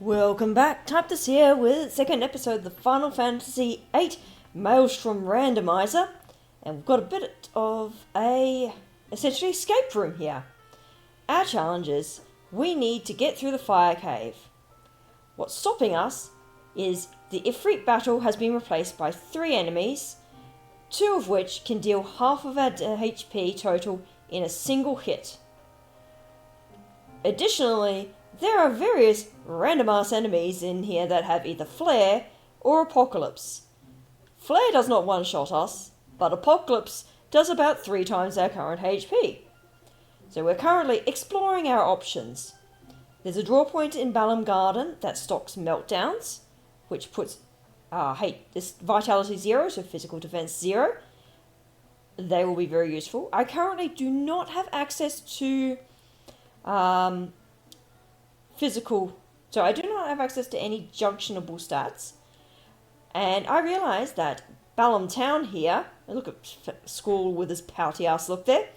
Welcome back, Typtus here with second episode of the Final Fantasy VIII Maelstrom Randomizer, and we've got a bit of a essentially escape room here. Our challenge is we need to get through the fire cave. What's stopping us is the Ifrit battle has been replaced by 3 enemies, 2 of which can deal half of our HP total in a single hit. Additionally, there are various random-ass enemies in here that have either Flare or Apocalypse. Flare does not one-shot us, but Apocalypse does about 3 times our current HP. So we're currently exploring our options. There's a draw point in Balam Garden that stocks Meltdowns, which puts this Vitality 0, so Physical Defense 0. They will be very useful. I currently do not have access to so I do not have access to any junctionable stats. And I realised that Balam Town here, look at Squall with his pouty ass look there,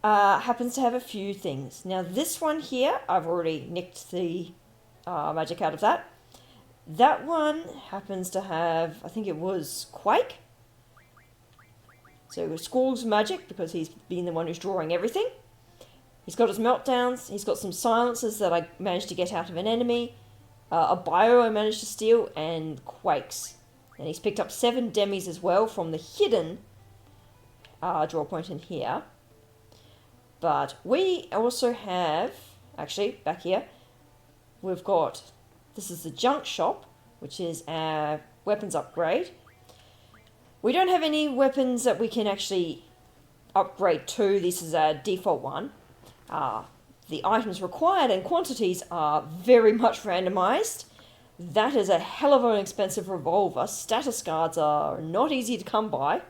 happens to have a few things. Now this one here, I've already nicked the magic out of that. That one happens to have, I think it was Quake. So Squall's magic, because he's been the one who's drawing everything. He's got his Meltdowns, he's got some silences that I managed to get out of an enemy, a bio I managed to steal, and Quakes. And he's picked up 7 demis as well from the hidden draw point in here. But we also have, actually, back here, we've got, this is the junk shop, which is our weapons upgrade. We don't have any weapons that we can actually upgrade to, this is our default one. The items required and quantities are very much randomized. That is a hell of an expensive revolver. Status cards are not easy to come by.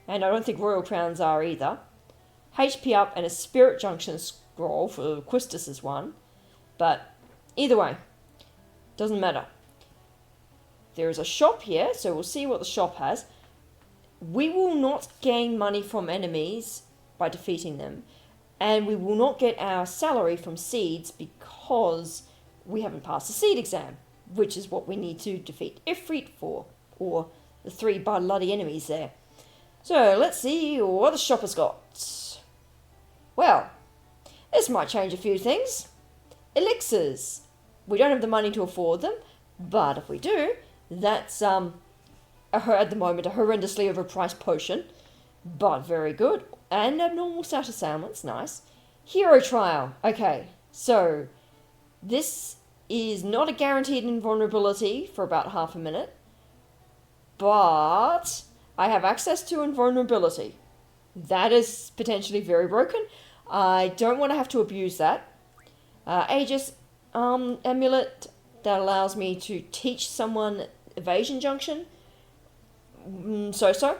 And I don't think Royal Crowns are either. HP up and a Spirit Junction scroll for Quistis' one. But either way, doesn't matter. There is a shop here, so we'll see what the shop has. We will not gain money from enemies by defeating them. And we will not get our salary from seeds because we haven't passed the seed exam, which is what we need to defeat Ifrit for, or the 3 bloody enemies there. So let's see what the shop has got. Well, this might change a few things. Elixirs. We don't have the money to afford them, but if we do, that's at the moment a horrendously overpriced potion, but very good. And abnormal status ailments, nice. Hero trial. Okay, so this is not a guaranteed invulnerability for about half a minute, but I have access to invulnerability. That is potentially very broken. I don't want to have to abuse that. Aegis amulet that allows me to teach someone evasion junction. So.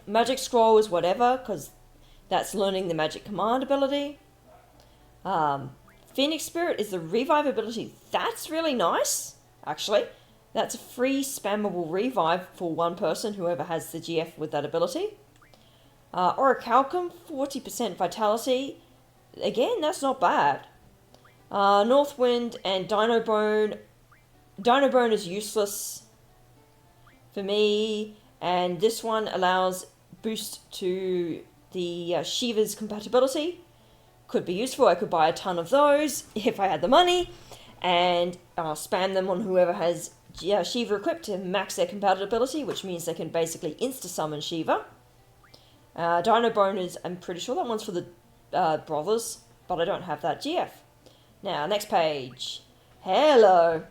Magic scroll is whatever, because that's learning the magic command ability. Phoenix Spirit is the revive ability. That's really nice, actually. That's a free spammable revive for one person, whoever has the GF with that ability. Orichalcum, 40% vitality. Again, that's not bad. Northwind and Dino Bone. Dino Bone is useless for me, and this one allows boost to the Shiva's compatibility. Could be useful. I could buy a ton of those if I had the money and spam them on whoever has Shiva equipped to max their compatibility, which means they can basically insta-summon Shiva. Dino Bone is, I'm pretty sure that one's for the brothers, but I don't have that GF. Now, next page. Hello.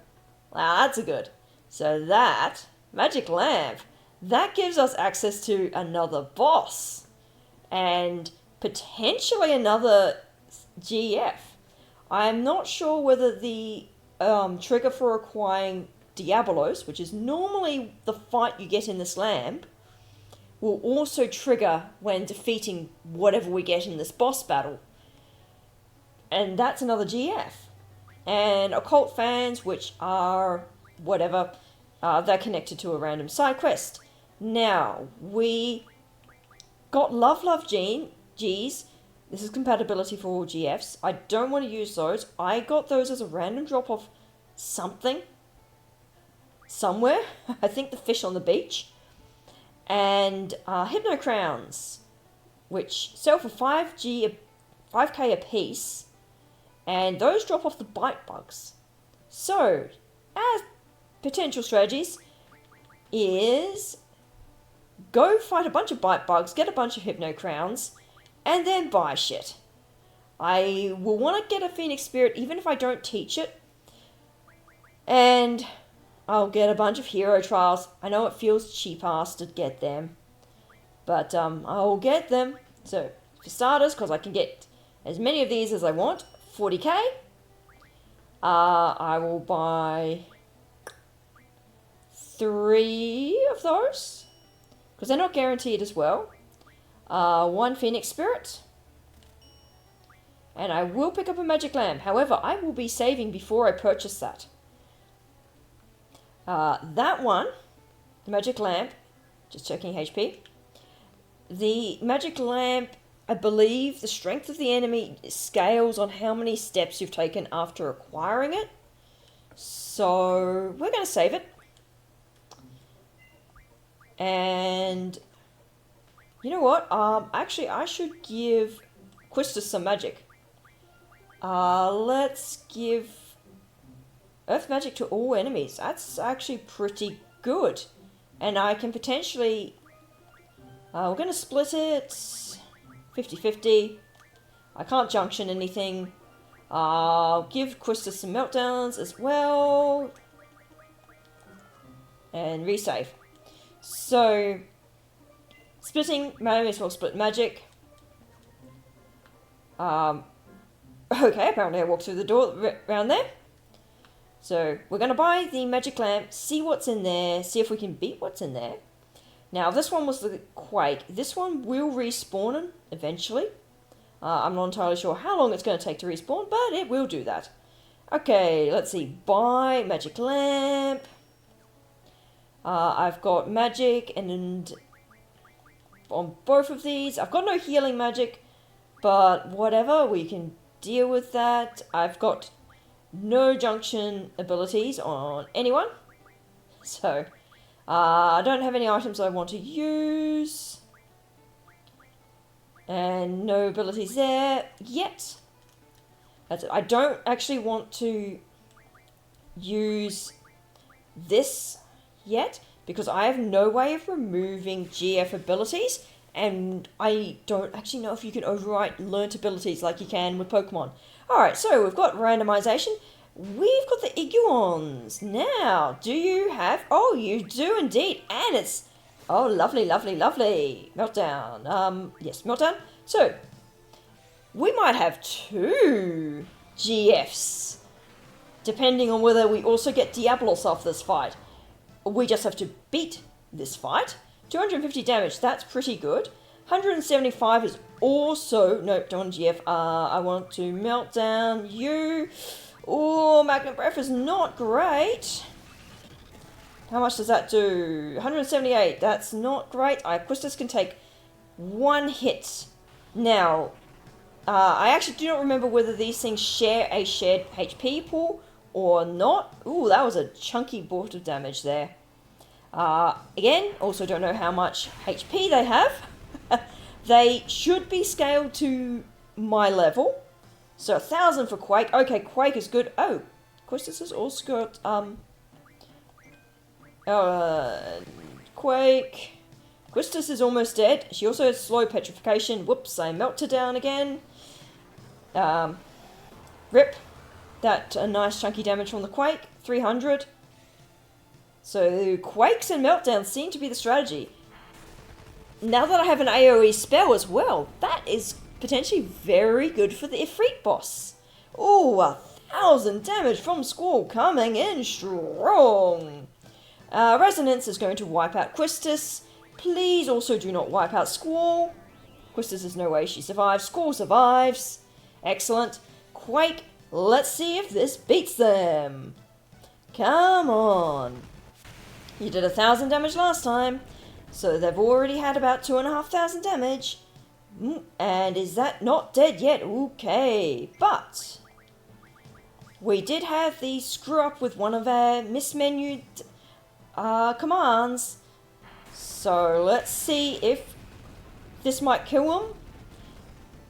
Wow, that's a good. So that, Magic Lamp, that gives us access to another boss and potentially another GF. I'm not sure whether the trigger for acquiring Diabolos, which is normally the fight you get in this lamp, will also trigger when defeating whatever we get in this boss battle. And that's another GF. And occult fans, which are whatever, they're connected to a random side quest. Now, we got Love G's. This is compatibility for all GFs. I don't want to use those. I got those as a random drop-off something somewhere. I think the fish on the beach. And Hypno Crowns, which sell for 5k a piece, and those drop off the bite bugs. So, as potential strategies is go fight a bunch of bite bugs, get a bunch of Hypno Crowns, and then buy shit. I will want to get a Phoenix Spirit even if I don't teach it. And I'll get a bunch of hero trials. I know it feels cheap-ass to get them, but I'll get them. So, for starters, because I can get as many of these as I want, 40k. I will buy 3 of those, because they're not guaranteed as well. 1 Phoenix Spirit. And I will pick up a Magic Lamp. However, I will be saving before I purchase that. That one, the Magic Lamp, just checking HP. The Magic Lamp, I believe the strength of the enemy scales on how many steps you've taken after acquiring it. So, we're going to save it. And, you know what? Actually, I should give Quistis some magic. Let's give Earth Magic to all enemies. That's actually pretty good. And I can potentially... we're going to split it 50-50. I can't junction anything. I'll give Quistis some meltdowns as well. And resave. So, splitting, may as well split magic. Okay, apparently I walked through the door around there. So, we're going to buy the Magic Lamp, see what's in there, see if we can beat what's in there. Now, this one was the Quake. This one will respawn eventually. I'm not entirely sure how long it's going to take to respawn, but it will do that. Okay, let's see. Buy Magic Lamp. I've got magic and on both of these. I've got no healing magic, but whatever, we can deal with that. I've got no junction abilities on anyone, so I don't have any items I want to use, and no abilities there yet. That's it. I don't actually want to use this yet because I have no way of removing GF abilities, and I don't actually know if you can overwrite learnt abilities like you can with Pokemon. Alright, so we've got randomization. We've got the Iguans. Now, do you have... Oh, you do indeed. And it's... Oh, lovely, lovely, lovely. Meltdown. Yes, Meltdown. So, we might have 2 GFs. Depending on whether we also get Diablos off this fight. We just have to beat this fight. 250 damage, that's pretty good. 175 is also... Nope, don't want GF. I want to melt down you. Oh, Magnet Breath is not great. How much does that do? 178, that's not great. Quistis can take 1 hit. Now, I actually do not remember whether these things share a shared HP pool or not. Ooh, that was a chunky bolt of damage there. Again, also don't know how much HP they have. They should be scaled to my level. So 1,000 for Quake. Okay, Quake is good. Oh, Quistis has also got, Quake. Quistis is almost dead. She also has slow petrification. Whoops, I melted down again. Rip. That nice chunky damage from the Quake. 300. So Quakes and Meltdowns seem to be the strategy. Now that I have an AoE spell as well, that is potentially very good for the Ifrit boss. Ooh, 1,000 damage from Squall coming in strong. Resonance is going to wipe out Quistis. Please also do not wipe out Squall. Quistis is no way she survives. Squall survives. Excellent. Quake, let's see if this beats them. Come on. You did 1,000 damage last time, so they've already had about 2,500 damage. And is that not dead yet? Okay, but we did have the screw up with one of our mismenued commands. So let's see if this might kill him.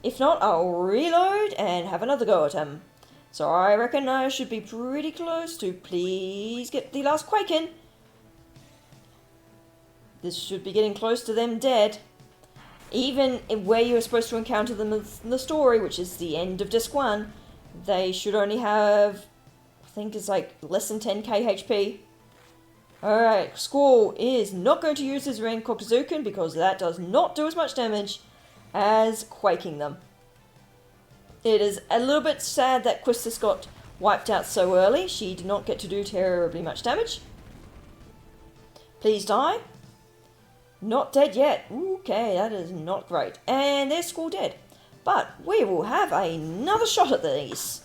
If not, I'll reload and have another go at him. So I reckon I should be pretty close to please get the last Quake in. This should be getting close to them dead. Even where you were supposed to encounter them in the story, which is the end of Disc 1, they should only have, I think it's like less than 10k HP. Alright, Squall is not going to use his Renkokuzuken because that does not do as much damage as quaking them. It is a little bit sad that Quistis got wiped out so early. She did not get to do terribly much damage. Please die. Not dead yet. Okay, that is not great. And there's Squall dead. But we will have another shot at these.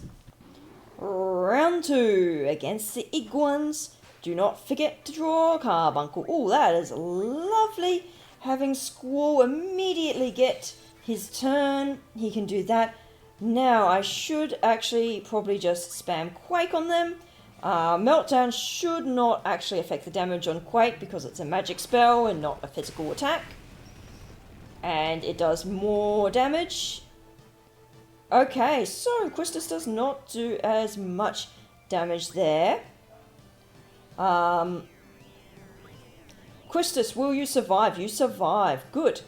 Round 2 against the Iguans. Do not forget to draw a Carbuncle. Oh, that is lovely. Having Squall immediately get his turn. He can do that. Now, I should actually probably just spam Quake on them. Meltdown should not actually affect the damage on Quake because it's a magic spell and not a physical attack. And it does more damage. Okay, so Quistis does not do as much damage there. Quistis, will you survive? You survive. Good.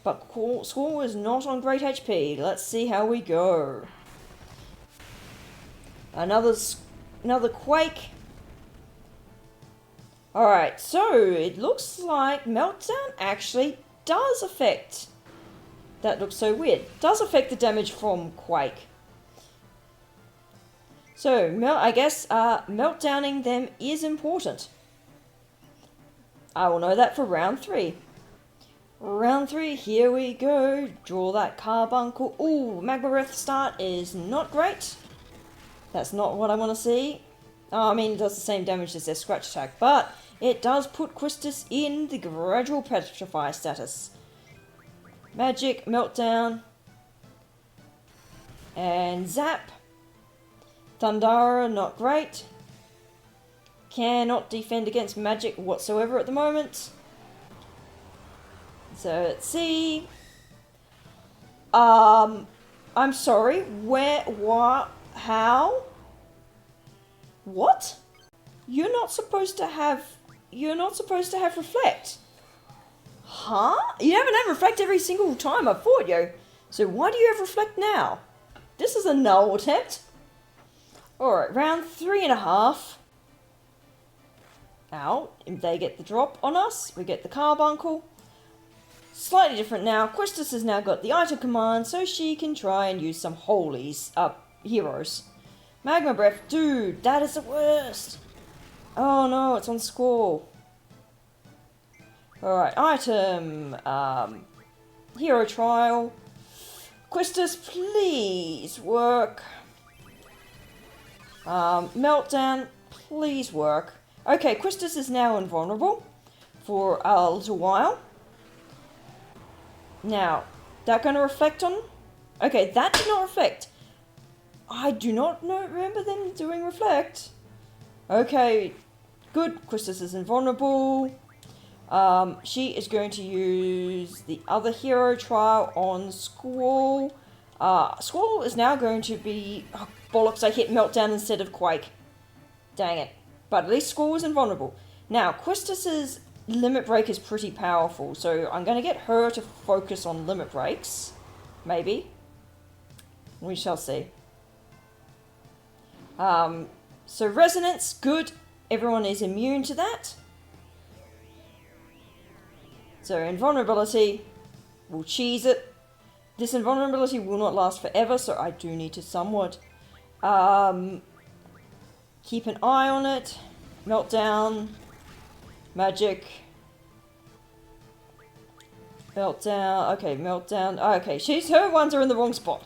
But Squall is not on great HP. Let's see how we go. Another Quake. Alright, so it looks like Meltdown actually does affect. That looks so weird. Does affect the damage from Quake. So, I guess meltdowning them is important. I will know that for round 3. Round 3, here we go. Draw that Carbuncle. Ooh, Magma Breath start is not great. That's not what I want to see. Oh, I mean, it does the same damage as their Scratch attack, but it does put Quistis in the gradual Petrify status. Magic, Meltdown, and Zap. Thundara, not great. Cannot defend against magic whatsoever at the moment. So let's see. I'm sorry. Where? What? How? What? You're not supposed to have Reflect. Huh? You haven't had Reflect every single time I've fought you. So why do you have Reflect now? This is a null attempt. Alright, round 3.5. Ow, they get the drop on us. We get the Carbuncle. Slightly different now. Quistis has now got the item command, so she can try and use some holies, heroes. Magma Breath, dude, that is the worst. Oh no, it's on Squall. Alright, item, hero trial. Quistis, please work. Meltdown, please work. Okay, Quistis is now invulnerable for a little while. Now, that going to reflect on? Okay, that did not reflect. I do not remember them doing reflect. Okay, good. Quistis is invulnerable. She is going to use the other hero trial on Squall. Squall is now going to be... Oh, bollocks, I hit Meltdown instead of Quake. Dang it. But at least Squall is invulnerable. Now, Quistis's Limit Break is pretty powerful, so I'm going to get her to focus on Limit Breaks. Maybe. We shall see. So Resonance, good. Everyone is immune to that. So Invulnerability, we'll cheese it. This Invulnerability will not last forever, so I do need to somewhat keep an eye on it. Meltdown. Magic. Meltdown. Okay, Meltdown. Okay, her ones are in the wrong spot.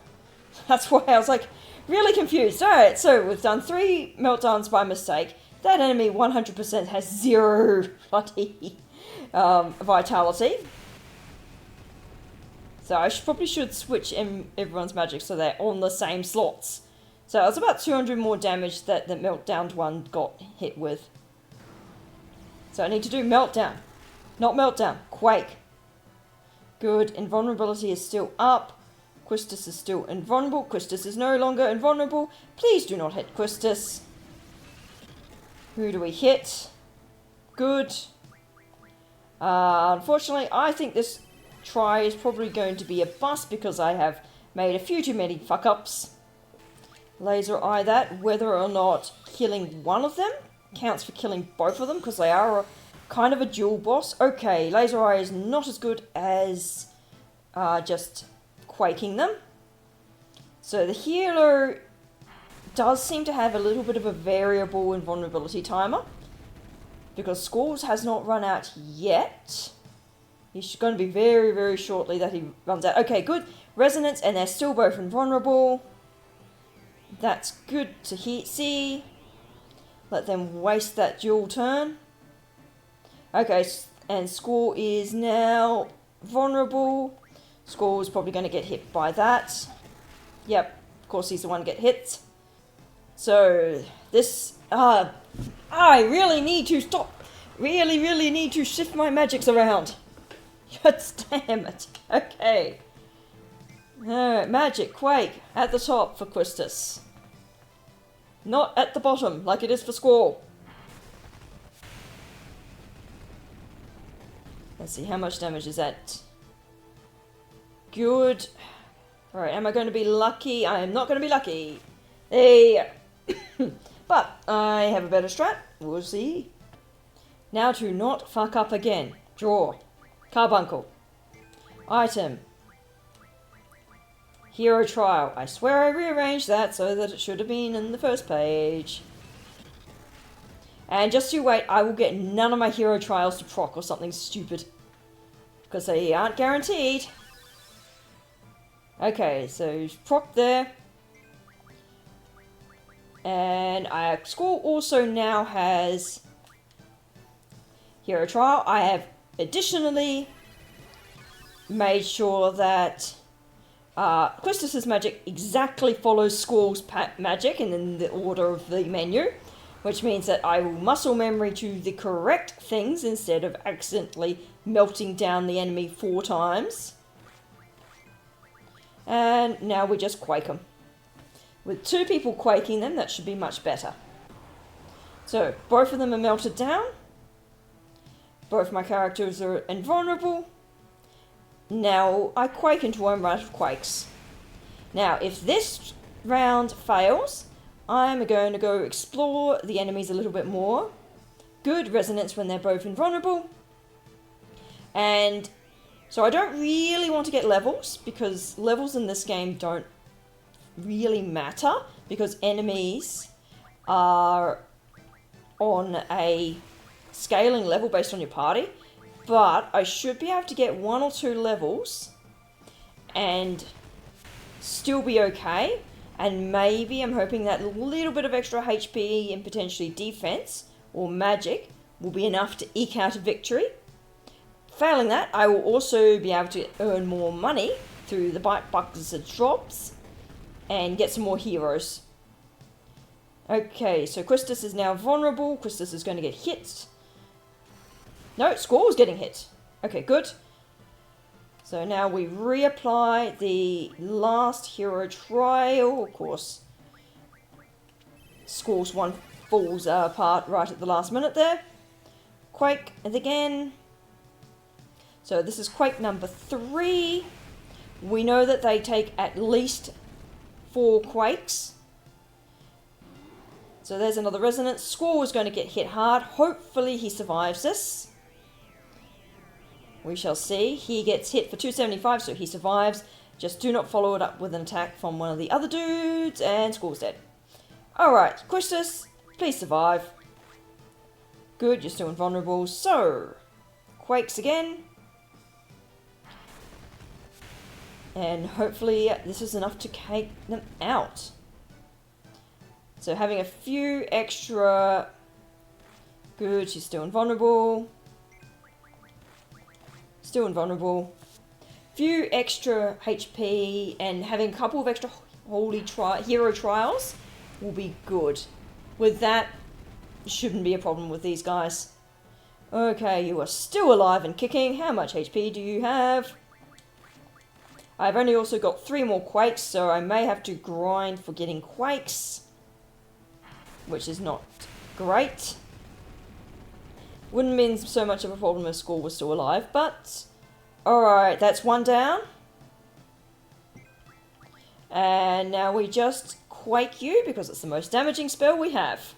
That's why I was like really confused. Alright, so we've done 3 Meltdowns by mistake. That enemy 100% has 0 bloody vitality. So I probably should switch everyone's magic so they're on the same slots. So it's about 200 more damage that the Meltdown one got hit with. So I need to do Meltdown. Not Meltdown, Quake. Good, invulnerability is still up. Quistis is still invulnerable. Quistis is no longer invulnerable. Please do not hit Quistis. Who do we hit? Good. Unfortunately, I think this try is probably going to be a bust because I have made a few too many fuck-ups. Laser eye that. Whether or not killing one of them counts for killing both of them because they are kind of a dual boss. Okay, laser eye is not as good as just quaking them. So the healer does seem to have a little bit of a variable invulnerability timer because Squalls has not run out yet. He's going to be very, very shortly that he runs out. Okay, good. Resonance, and they're still both invulnerable. That's good to see. Let them waste that dual turn. Okay, and Squall is now vulnerable. Squall is probably going to get hit by that. Yep, of course he's the one to get hit. So, this... I really need to stop. Really need to shift my magics around. God damn it. Okay. Alright, magic, Quake, at the top for Quistis. Not at the bottom, like it is for Squall. Let's see, how much damage is that? Good. Alright, am I going to be lucky? I am not going to be lucky. Hey. But I have a better strat. We'll see. Now to not fuck up again. Draw. Carbuncle. Item. Hero Trial. I swear I rearranged that so that it should have been in the first page. And just you wait, I will get none of my hero trials to proc or something stupid. Because they aren't guaranteed. Okay, so proc there. And Squall also now has hero trial. I have additionally made sure that Quistis' magic exactly follows Squall's magic and in the order of the menu, which means that I will muscle memory to the correct things instead of accidentally melting down the enemy 4 times. And now we just quake them. With 2 people quaking them, that should be much better. So, both of them are melted down. Both my characters are invulnerable. Now, I quake into one round of quakes. Now, if this round fails, I'm going to go explore the enemies a little bit more. Good resonance when they're both invulnerable. And so I don't really want to get levels, because levels in this game don't really matter, because enemies are on a scaling level based on your party. But I should be able to get 1 or 2 levels and still be okay. And maybe I'm hoping that a little bit of extra HP and potentially defense or magic will be enough to eke out a victory. Failing that, I will also be able to earn more money through the bite buckets and drops and get some more heroes. Okay, so Quistis is now vulnerable. Quistis is going to get hit. No, Squall's getting hit. Okay, good. So now we reapply the last hero trial. Of course, Squall's one falls apart right at the last minute there. Quake, and again. So this is Quake number 3. We know that they take at least 4 quakes. So there's another resonance. Squall is going to get hit hard. Hopefully he survives this. We shall see. He gets hit for 275, so he survives. Just do not follow it up with an attack from one of the other dudes, and Squall's dead. Alright, Quistis, please survive. Good, you're still invulnerable. So, quakes again. And hopefully this is enough to take them out. So having a few extra... Good, she's still invulnerable. Still invulnerable. Few extra HP and having a couple of extra hero trials will be good. With that, shouldn't be a problem with these guys. Okay, you are still alive and kicking. How much HP do you have? I've only also got 3 more quakes, so I may have to grind for getting quakes, which is not great. Wouldn't mean so much of a problem if Squall was still alive, but alright, that's 1 down. And now we just quake you because it's the most damaging spell we have.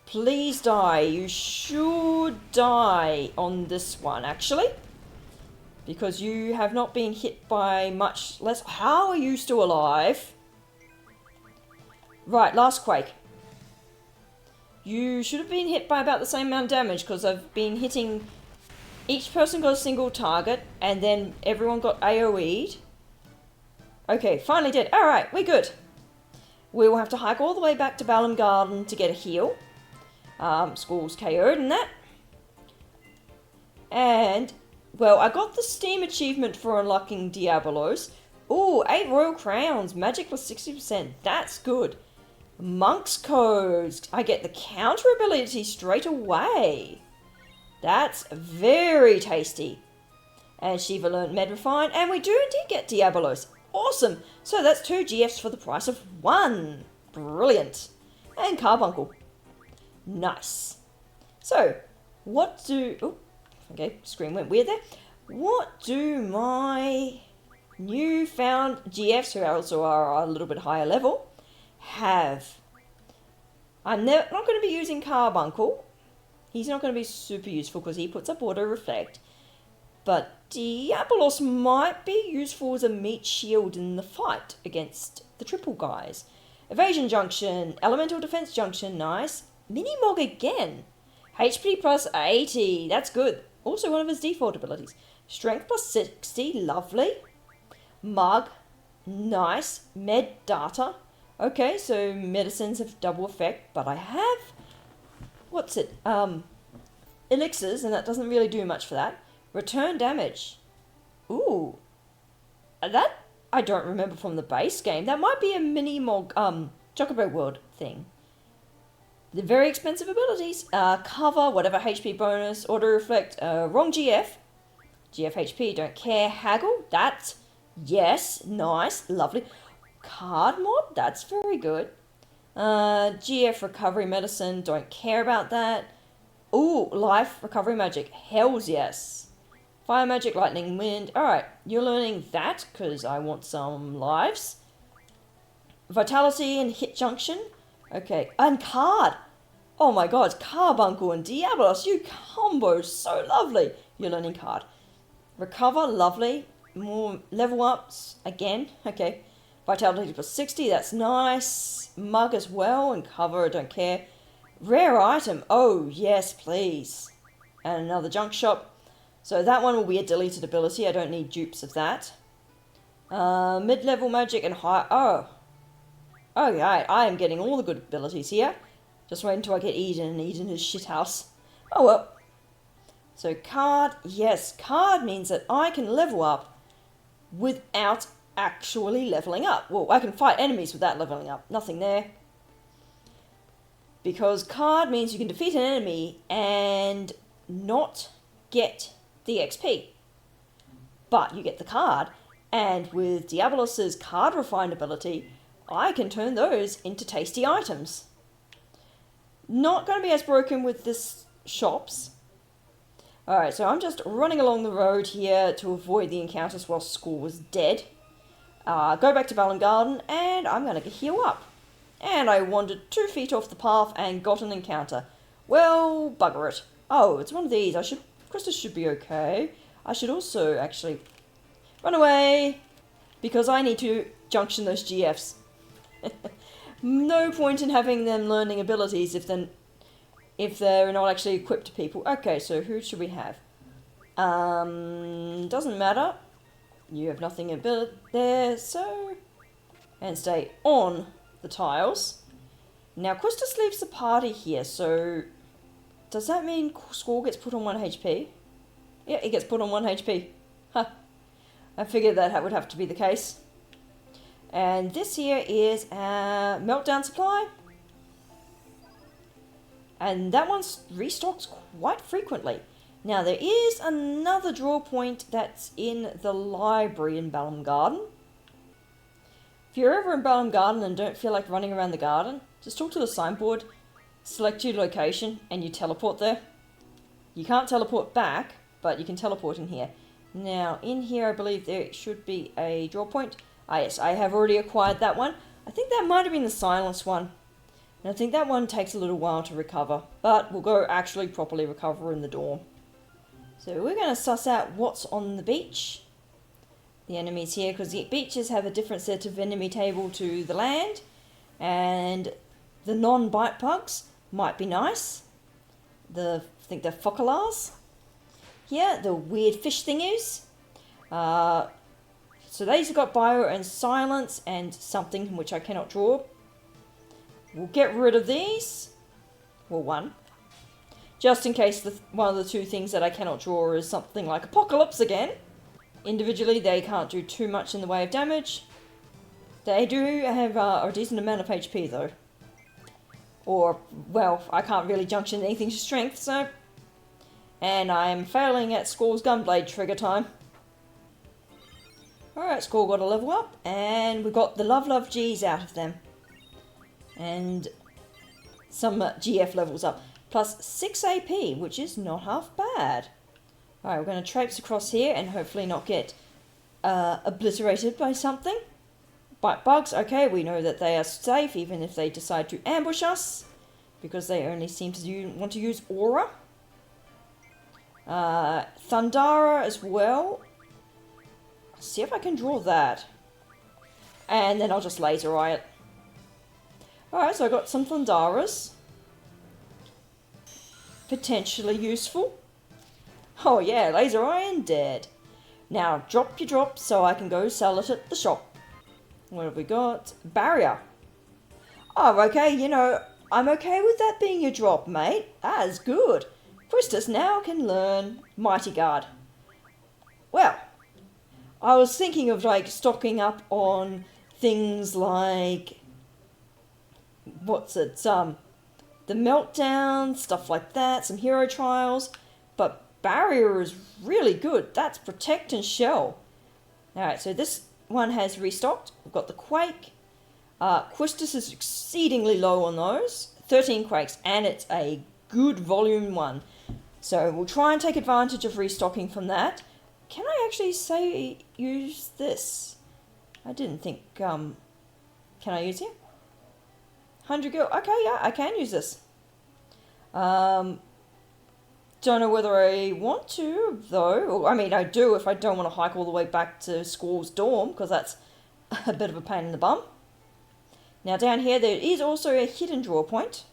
Please die. You should die on this one, actually. Because you have not been hit by much less. How are you still alive? Right, last quake. You should have been hit by about the same amount of damage because I've been hitting... Each person got a single target and then everyone got AoE'd. Okay, finally dead. Alright, we're good. We will have to hike all the way back to Balam Garden to get a heal. Squall's KO'd and that. And, well, I got the Steam achievement for unlocking Diabolos. Ooh, 8 Royal Crowns. Magic plus 60%. That's good. Monk's Codes. I get the counter ability straight away. That's very tasty. And Shiva learned Medrefine. And we do indeed get Diabolos. Awesome. So that's 2 GFs for the price of 1. Brilliant. And Carbuncle. Nice. So, what do... Oh, okay, screen went weird there. What do my newfound GFs, who also are a little bit higher level, have? I'm not going to be using Carbuncle. He's not going to be super useful because he puts up Auto Reflect. But Diabolos might be useful as a meat shield in the fight against the triple guys. Evasion Junction, Elemental Defense Junction, nice. Minimog again. HP plus 80, that's good. Also one of his default abilities. Strength plus 60, lovely. Mug, nice. Med Data. Okay, so medicines have double effect, but I have... What's it? Elixirs, and that doesn't really do much for that. Return damage. Ooh. That I don't remember from the base game. That might be a Minimog, Chocobo World thing. The very expensive abilities. Cover, whatever HP bonus, Auto Reflect, wrong GF. GF HP, don't care. Haggle, that's, yes, nice, lovely. Card mod, that's very good. GF Recovery Medicine, don't care about that. Ooh, Life Recovery Magic, hells yes. Fire Magic, Lightning Wind, alright, you're learning that because I want some lives. Vitality and Hit Junction. Okay, and Card. Oh my god, Carbuncle and Diabolos, you combo, so lovely. You're learning Card. Recover, lovely. More level ups, again, okay. Vitality plus 60, that's nice. Mug as well, and cover, I don't care. Rare item, oh yes, please. And another junk shop. So that one will be a deleted ability, I don't need dupes of that. Mid-level magic and high, oh. Okay, I am getting all the good abilities here. Just wait until I get Eden and Eden is shithouse. Oh well. So card, yes, card means that I can level up without actually leveling up. Well, I can fight enemies without leveling up. Nothing there. Because card means you can defeat an enemy and not get the XP. But you get the card, and with Diabolos's card refined ability, I can turn those into tasty items. Not going to be as broken with this shops. Alright, so I'm just running along the road here to avoid the encounters while Squall was dead. Go back to Balam Garden, and I'm going to heal up. And I wandered 2 feet off the path and got an encounter. Well, bugger it. Oh, it's one of these. Krista should be okay. I should also actually run away because I need to junction those GFs. No point in having them learning abilities if they're not actually equipped to people. Okay, so who should we have? Doesn't matter. You have nothing ability there, so... And stay on the tiles. Now, Quistis leaves the party here, so... Does that mean Squall gets put on 1 HP? Yeah, he gets put on 1 HP. Huh. I figured that would have to be the case. And this here is a Meltdown supply. And that one restocks quite frequently. Now there is another draw point that's in the library in Ballum Garden. If you're ever in Ballum Garden and don't feel like running around the garden, just talk to the signboard, select your location, and you teleport there. You can't teleport back, but you can teleport in here. Now, in here I believe there should be a draw point. Ah yes, I have already acquired that one. I think that might have been the silence one. And I think that one takes a little while to recover, but we'll go actually properly recover in the dorm. So we're going to suss out what's on the beach. The enemies here, because the beaches have a different set of enemy table to the land, and the non-bite bugs might be nice. I think they're focolars. Here, the weird fish thingies. So these have got bio and silence and something which I cannot draw. We'll get rid of these. Well, one. Just in case one of the two things that I cannot draw is something like Apocalypse again. Individually, they can't do too much in the way of damage. They do have a decent amount of HP though. Or, well, I can't really junction anything to strength, so... And I am failing at Squall's Gunblade trigger time. Alright, Squall got a level up, and we got the Love G's out of them. And some GF levels up. Plus 6 AP, which is not half bad. Alright, we're going to traipse across here and hopefully not get obliterated by something. Bite bugs, okay, we know that they are safe even if they decide to ambush us. Because they only seem to want to use Aura. Thundara as well. I'll see if I can draw that. And then I'll just laser eye it. Alright, so I got some Thundaras. Potentially useful. Oh yeah, laser eye and dead. Now drop your drop so I can go sell it at the shop. What have we got? Barrier. Oh, okay, you know, I'm okay with that being your drop, mate. That is good. Quistis now can learn Mighty Guard. Well, I was thinking of like stocking up on things like... What's it? The Meltdown, stuff like that, some hero trials. But Barrier is really good. That's Protect and Shell. Alright, so this one has restocked. We've got the Quake. Quistis is exceedingly low on those. 13 Quakes, and it's a good volume one. So we'll try and take advantage of restocking from that. Can I actually say use this? I didn't think, can I use it? 100 gil. Okay, yeah, I can use this. Don't know whether I want to, though. I mean, I do if I don't want to hike all the way back to Squall's dorm, because that's a bit of a pain in the bum. Now down here, there is also a hidden draw point.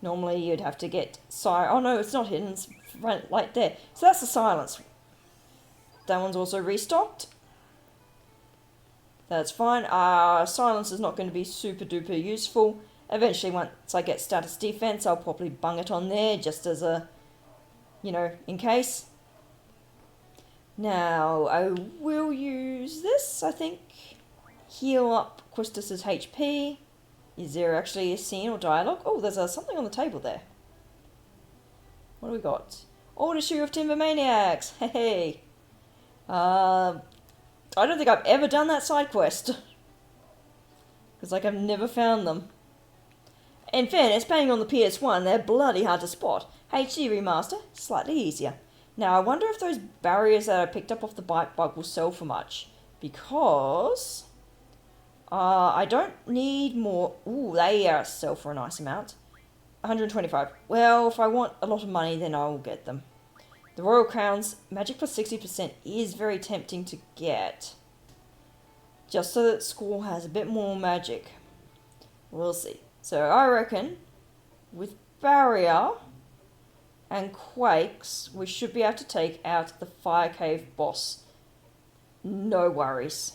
Normally you'd have to get oh no, it's not hidden, it's right there. So that's the silence. That one's also restocked. That's fine. Silence is not going to be super duper useful. Eventually, once I get status defense, I'll probably bung it on there just as a, you know, in case. Now, I will use this, I think. Heal up Quistis' HP. Is there actually a scene or dialogue? Oh, there's something on the table there. What do we got? Order Issue of Timber Maniacs. Hey. I don't think I've ever done that side quest. Because, like, I've never found them. In fairness, playing on the PS1, they're bloody hard to spot. HD remaster, slightly easier. Now, I wonder if those barriers that I picked up off the bite bug will sell for much. Because... I don't need more... Ooh, they sell for a nice amount. 125. Well, if I want a lot of money, then I will get them. The Royal Crowns, magic plus 60% is very tempting to get. Just so that Squall has a bit more magic. We'll see. So I reckon, with Barrier and Quakes, we should be able to take out the Fire Cave boss. No worries.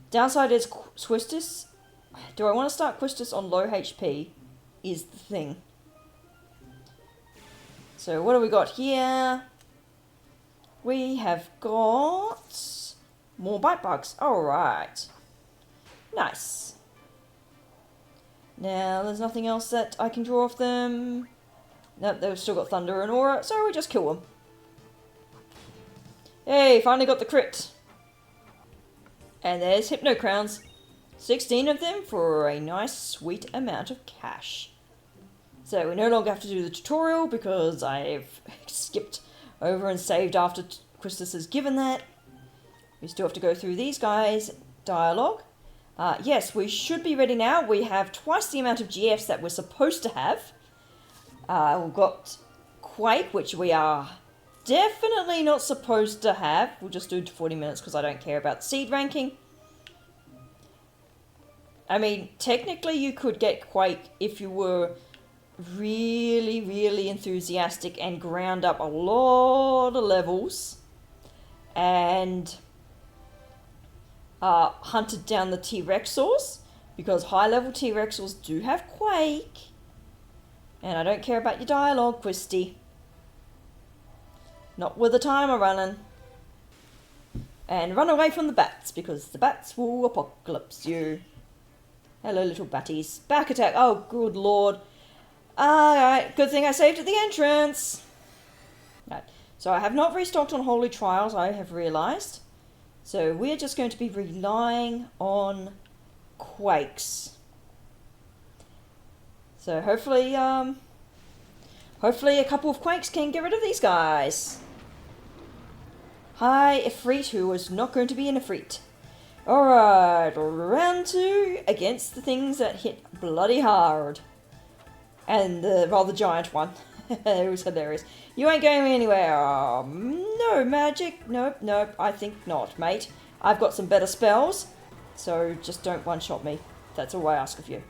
Downside is Quistis. Do I want to start Quistis on low HP? Is the thing. So what do we got here? We have got More bite bugs. Alright. Nice. Now, there's nothing else that I can draw off them. Nope, they've still got Thunder and Aura, so we just kill them. Hey, finally got the crit. And there's Hypno Crowns. 16 of them for a nice, sweet amount of cash. So we no longer have to do the tutorial because I've skipped over and saved after Christus has given that. We still have to go through these guys' dialogue. Yes, we should be ready now. We have twice the amount of GFs that we're supposed to have. We've got Quake, which we are definitely not supposed to have. We'll just do 40 minutes because I don't care about the seed ranking. I mean, technically you could get Quake if you were really, really enthusiastic and ground up a lot of levels and hunted down the T-Rexors, because high level T-Rexors do have Quake. And I don't care about your dialogue, Christy. Not with the timer running. And run away from the bats, because the bats will apocalypse you. Hello, little batties. Back attack. Oh, good lord. Alright, good thing I saved at the entrance. Right. So I have not restocked on Holy Trials, I have realised. So we're just going to be relying on Quakes. So hopefully a couple of Quakes can get rid of these guys. Hi, Ifrit, who was not going to be an Ifrit. Alright, round 2 against the things that hit bloody hard. And the rather giant one. It was hilarious. You ain't going anywhere. No magic. Nope, nope. I think not, mate. I've got some better spells. So just don't one-shot me. That's all I ask of you.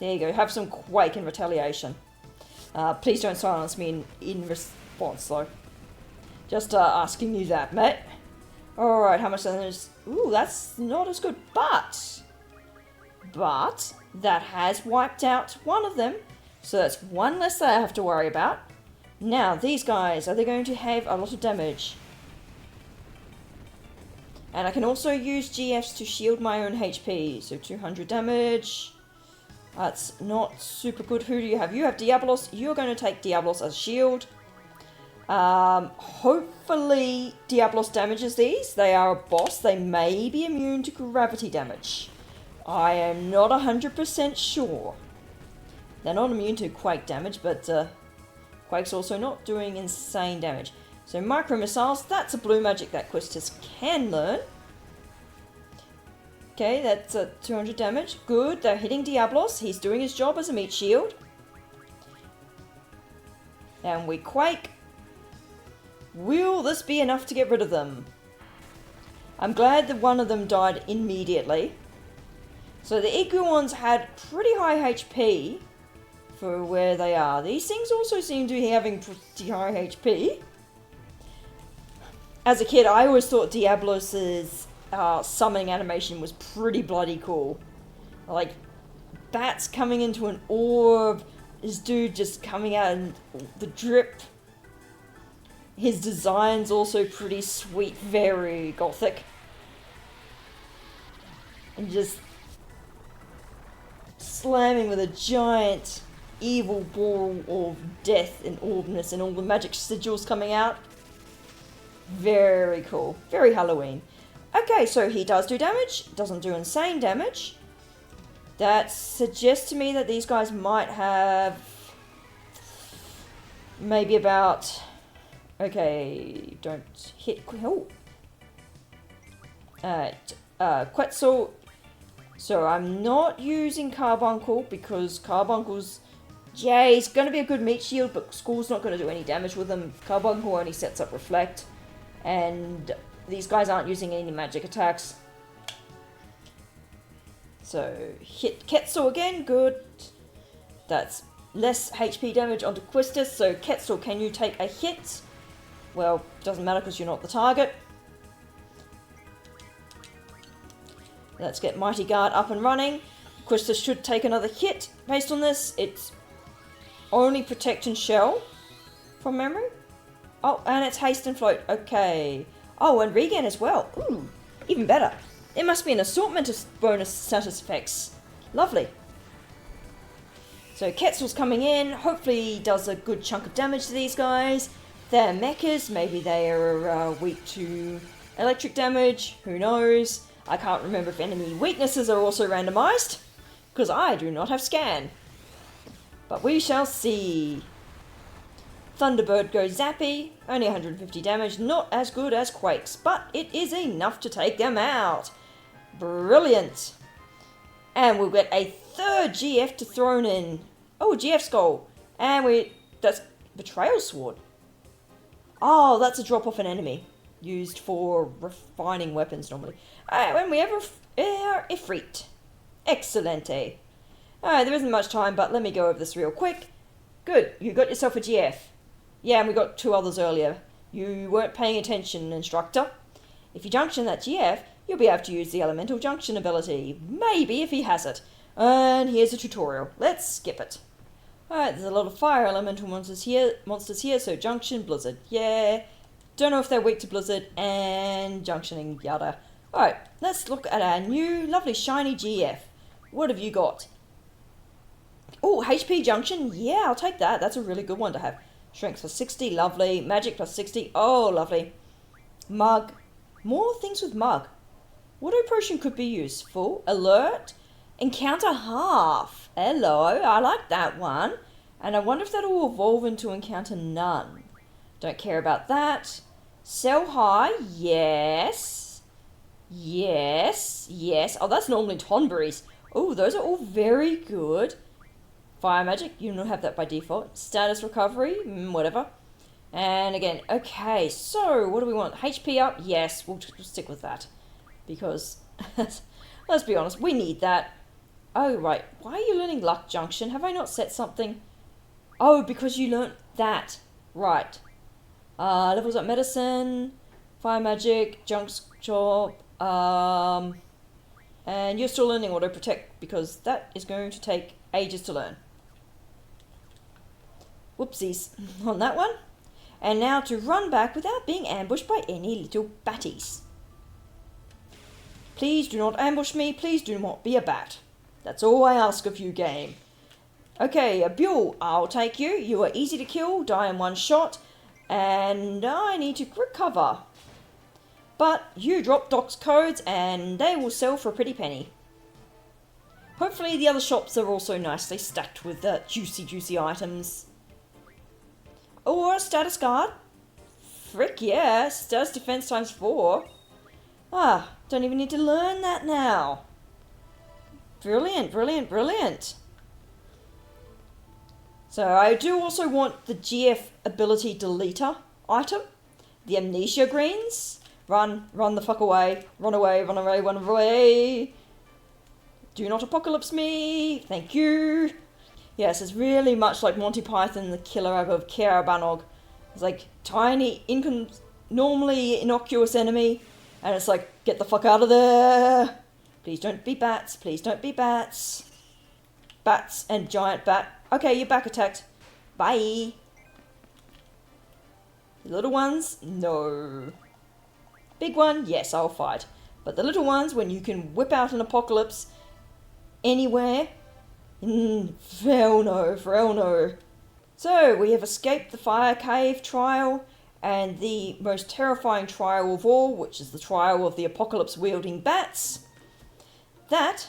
There you go. Have some Quake in retaliation. Please don't silence me in response, though. Just asking you that, mate. Alright, how much damage? Ooh, that's not as good. But that has wiped out one of them. So that's one less that I have to worry about. Now, these guys, are they going to have a lot of damage? And I can also use GFs to shield my own HP. So 200 damage. That's not super good. Who do you have? You have Diablos. You're going to take Diablos as shield. Hopefully Diablos damages these. They are a boss. They may be immune to gravity damage. I am not 100% sure. They're not immune to Quake damage, but Quake's also not doing insane damage. So micro missiles, that's a blue magic that Quistis can learn. Okay, that's 200 damage. Good, they're hitting Diablos. He's doing his job as a meat shield. And we Quake. Will this be enough to get rid of them? I'm glad that one of them died immediately. So the Iguans had pretty high HP for where they are. These things also seem to be having pretty high HP. As a kid, I always thought Diablos's summoning animation was pretty bloody cool. Like, bats coming into an orb, this dude just coming out and the drip. His design's also pretty sweet, very gothic. And just slamming with a giant evil ball of death and orbness and all the magic sigils coming out. Very cool. Very Halloween. Okay, so he does do damage. Doesn't do insane damage. That suggests to me that these guys might have maybe about... Okay, don't hit... Oh. Quetzal. So I'm not using Carbuncle because Carbuncle's... Yeah, he's going to be a good meat shield, but Skull's not going to do any damage with him. Carbuncle only sets up Reflect. And these guys aren't using any magic attacks. So, hit Quetzal again, good. That's less HP damage onto Quistis. So, Quetzal, can you take a hit? Well, doesn't matter because you're not the target. Let's get Mighty Guard up and running. Quistis should take another hit based on this. It's only Protect and Shell from memory. Oh, and it's Haste and Float. Okay. Oh, and regen as well. Ooh, even better. It must be an assortment of bonus status effects. Lovely. So Quetzal's coming in. Hopefully he does a good chunk of damage to these guys. They're mechas. Maybe they are weak to electric damage. Who knows? I can't remember if enemy weaknesses are also randomized, because I do not have scan. But we shall see. Thunderbird goes zappy, only 150 damage, not as good as Quake's, but it is enough to take them out. Brilliant. And we'll get a third GF to thrown in. Oh, GF Skull. And that's Betrayal Sword. Oh, that's a drop off an enemy. Used for refining weapons normally. Alright, when we have Ifrit. Excellente. Alright, there isn't much time, but let me go over this real quick. Good, you got yourself a GF. Yeah, and we got 2 others earlier. You weren't paying attention, instructor. If you junction that GF, you'll be able to use the elemental junction ability. Maybe if he has it. And here's a tutorial. Let's skip it. Alright, there's a lot of fire elemental monsters here, so junction, blizzard. Yeah. Don't know if they're weak to blizzard and junctioning, yada. Alright, let's look at our new lovely shiny GF. What have you got? Oh, HP junction. Yeah, I'll take that. That's a really good one to have. Strength plus 60, lovely. Magic plus 60, oh, lovely. Mug. More things with mug. Water potion could be useful. Alert. Encounter half. Hello, I like that one. And I wonder if that'll evolve into encounter none. Don't care about that. Sell high, yes. Yes, yes. Oh, that's normally Tonberries. Oh, those are all very good. Fire magic, you don't have that by default. Status recovery, whatever. And again, okay, so what do we want? HP up? Yes, we'll stick with that. Because, let's be honest, we need that. Oh, right. Why are you learning Luck Junction? Have I not set something? Oh, because you learnt that. Right. Levels up medicine, fire magic, junk chop, and you're still learning auto protect because that is going to take ages to learn. Whoopsies on that one. And now to run back without being ambushed by any little batties. Please do not ambush me, please do not be a bat. That's all I ask of you, game. Okay, a Buell, I'll take you. You are easy to kill, die in one shot. And I need to recover. But you drop Doc's codes and they will sell for a pretty penny. Hopefully the other shops are also nicely stacked with juicy items. Or a status card. Frick yeah, status defense times 4. Ah, don't even need to learn that now. Brilliant, brilliant, brilliant. So I do also want the GF ability deleter item. The amnesia greens. Run the fuck away. Run away, run away, run away. Do not apocalypse me. Thank you. Yes, it's really much like Monty Python, the killer of Karabanog. It's like tiny, normally innocuous enemy. And it's like, get the fuck out of there. Please don't be bats. Please don't be bats. Bats and giant bat. Okay, you're back attacked. Bye. The little ones? No. Big one? Yes, I'll fight. But the little ones, when you can whip out an apocalypse anywhere? Hell no, hell no. So, we have escaped the fire cave trial and the most terrifying trial of all, which is the trial of the apocalypse wielding bats. That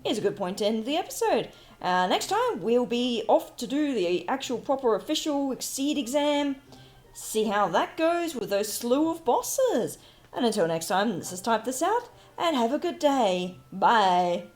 is a good point to end the episode. Next time, we'll be off to do the actual proper official Exceed exam. See how that goes with those slew of bosses. And until next time, this is Type This Out, and have a good day. Bye.